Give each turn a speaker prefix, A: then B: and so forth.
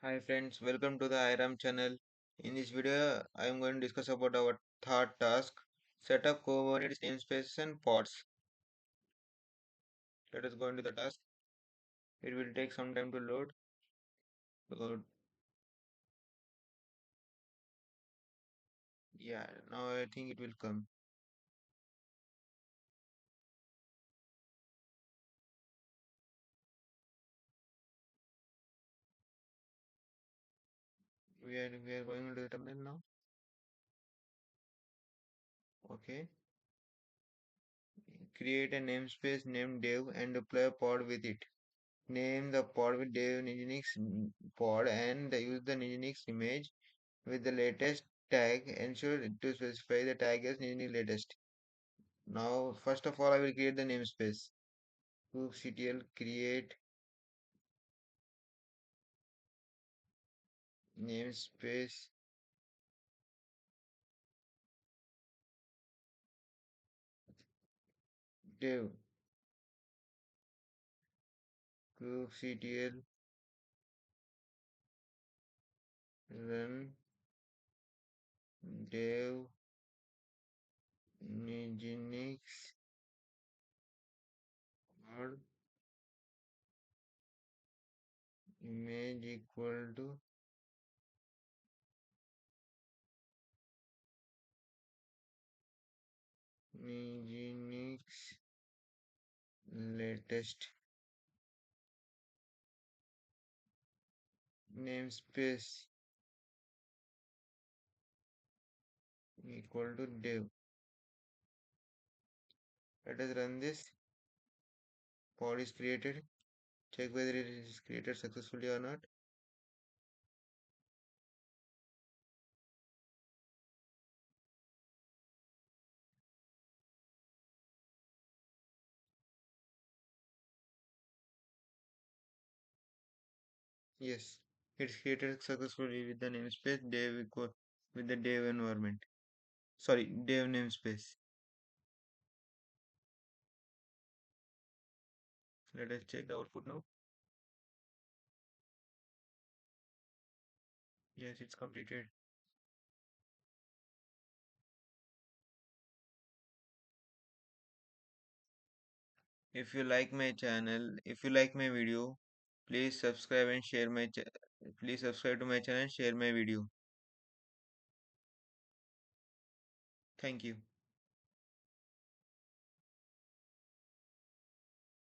A: Hi friends, welcome to the IRAM channel. In this video, I am going to discuss about our third task, set up Kubernetes namespaces and pods. Let us go into the task. It will take some time to load. So, yeah, now I think it will come. We are going into the terminal now. Okay. Create a namespace named dev and deploy a pod with it. Name the pod with dev Nginx pod and use the Nginx image with the latest tag. Ensure to specify the tag as Nginx latest. Now, first of all, I will create the namespace. kubectl create namespace dev kubectl run dev nginx or image equal to nginx latest namespace equal to dev. Let us run this. Pod is created. Check whether it is created successfully or not. Yes, it's created successfully with the namespace dev equal with the dev environment. Sorry, dev namespace. Let us check the output now. Yes, it's completed. If you like my channel, if you like my video, please subscribe and share please subscribe to my channel and share my video. Thank you.